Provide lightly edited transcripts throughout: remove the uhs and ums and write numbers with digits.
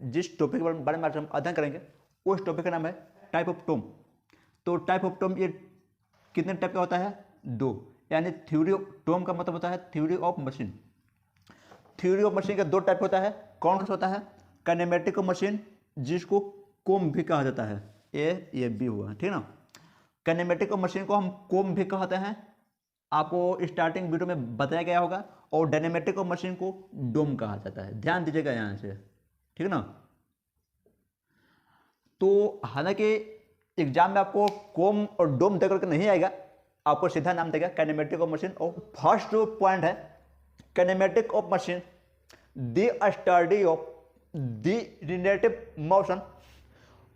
जिस टॉपिक के बारे में आज हम अध्ययन करेंगे उस टॉपिक का नाम है टाइप ऑफ टोम। तो टाइप ऑफ टोम ये कितने टाइप का होता है? 2। यानी थ्योरी ऑफ टोम का मतलब होता है theory of machine. Theory of machine का 2 टाइप होता है। कौन सा होता है? काइनेमेटिक ऑफ मशीन, जिसको कोम भी कहा जाता है। ये बी हुआ, ठीक ना। काइनेमेटिक ऑफ मशीन को हम कोम भी कहते हैं, आपको स्टार्टिंग वीडियो में बताया गया होगा। और डायनेमेटिक ऑफ मशीन को डोम कहा जाता है। ध्यान दीजिएगा यहाँ से, ठीक ना। तो हालांकि एग्जाम में आपको कोम और डोम देकर के नहीं आएगा, आपको सीधा नाम देगा काइनेमेटिक ऑफ मशीन। और फर्स्ट जो पॉइंट है kinematic of machine, the study of the relative motion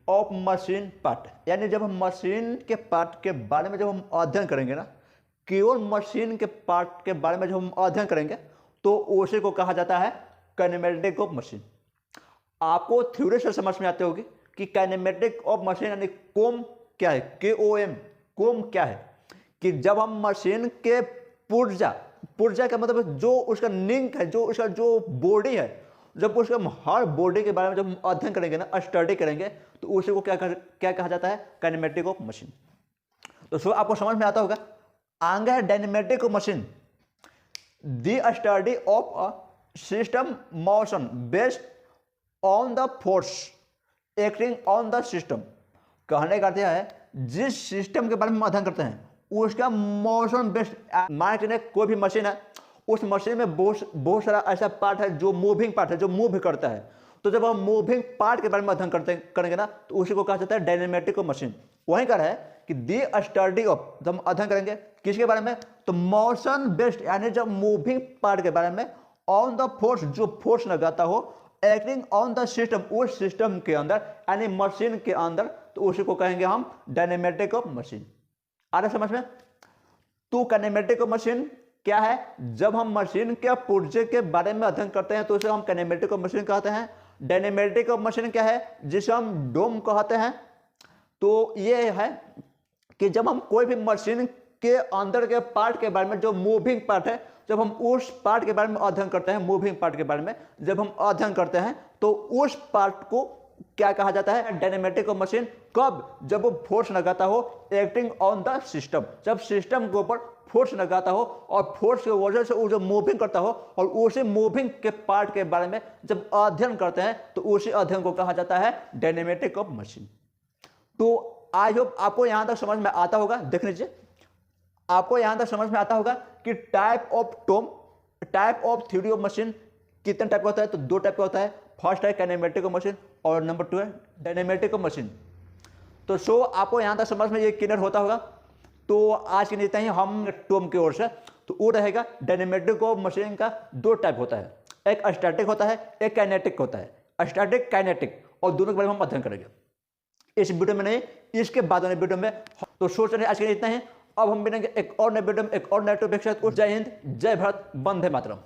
of machine part. यानी जब हम मशीन के पार्ट के बारे में जब हम अध्ययन करेंगे ना, केवल मशीन के पार्ट के बारे में जब हम अध्ययन करेंगे तो उसी को कहा जाता है काइनेमेटिक ऑफ मशीन। आपको थ्योरी से समझ में आती होगी कि काइनेमेटिक ऑफ मशीन यानी कोम क्या है, KOM। कोम क्या है कि जब हम मशीन के पुर्जा का मतलब जो उसका लिंक है, जो उसका जो बॉडी है, जब उसका हर बॉडी के बारे में जब हम अध्ययन करेंगे ना, स्टडी करेंगे, तो उसी को क्या कहा जाता है? Kinematic of machine. तो सो आपको समझ में आता होगा। आगे है dynamic of machine, the study of a system motion based on the force acting on the system. कहने का अर्थ है जिस सिस्टम के बारे में अध्ययन करते हैं उसका मोशन बेस्ड। मान के कोई भी मशीन है, उस मशीन में बहुत सारा ऐसा पार्ट है जो मूविंग पार्ट है, जो मूव करता है। तो जब हम मूविंग पार्ट के बारे में अध्ययन करेंगे ना, तो उसी को कहा जाता है डायनेमेटिक ऑफ मशीन। वहीं का है कि द स्टडी ऑफ, जब हम अध्ययन करेंगे किसके बारे में? तो मोशन बेस्ड, यानी जब मूविंग पार्ट के बारे में, ऑन द फोर्स, जो फोर्स लगाता हो, एक्टिंग ऑन द सिस्टम, उस सिस्टम के अंदर यानी मशीन के अंदर, तो उसी को कहेंगे हम डायनेमेटिक ऑफ मशीन। आ रहा समझ में? तो काइनेमेटिक ऑफ मशीन क्या है? जब हम मशीन के पुर्जे के बारे में अध्ययन करते हैं तो उसे हम काइनेमेटिक ऑफ मशीन कहते हैं। डायनेमेटिक ऑफ मशीन क्या है? जिसे हम डोम कहते हैं। तो ये है कि जब हम कोई भी मशीन के अंदर के पार्ट के बारे में, जो मूविंग पार्ट है, जब हम उस पार्ट के बारे में अध्ययन करते हैं, मूविंग पार्ट के बारे में जब हम अध्ययन करते हैं, तो उस पार्ट को क्या कहा जाता है? Dynamic of machine. कब? जब वो फोर्स लगाता हो, एक्टिंग ऑन द सिस्टम, जब सिस्टम के ऊपर फोर्स लगाता हो और फोर्स की वजह से वो जो मूविंग करता हो, और उसी मूविंग के पार्ट के बारे में जब अध्ययन करते हैं तो उसी अध्ययन को कहा जाता है डायनेमेटिक ऑफ मशीन। तो आई होप आपको यहां तक समझ में आता होगा। देख लीजिए, आपको यहां तक समझ में आता होगा कि type of TOM, type of theory of machine कितने टाइप का होता है? तो 2 टाइप का होता है। फर्स्ट है काइनेमेटिक ऑफ मशीन और नंबर 2 है डायनेमेटिक ऑफ मशीन। तो सो आपको यहां तक समझ में ये क्लियर होता होगा। तो आज के लिए ही हम टोम की ओर से, तो वो रहेगा डायनेमेटिक ऑफ मशीन का 2 टाइप होता है, एक स्टैटिक होता है, एक काइनेटिक होता है। स्टैटिक, काइनेटिक, और दोनों के बारे में हम अध्ययन करेंगे इस वीडियो में, नहीं इसके बाद वाले वीडियो में। तो सोच रहे आज के लिए इतना ही। अब हम मिलेंगे एक और नए वीडियो में एक और नए टॉपिक के साथ। जय हिंद, जय भारत, वंदे मातरम।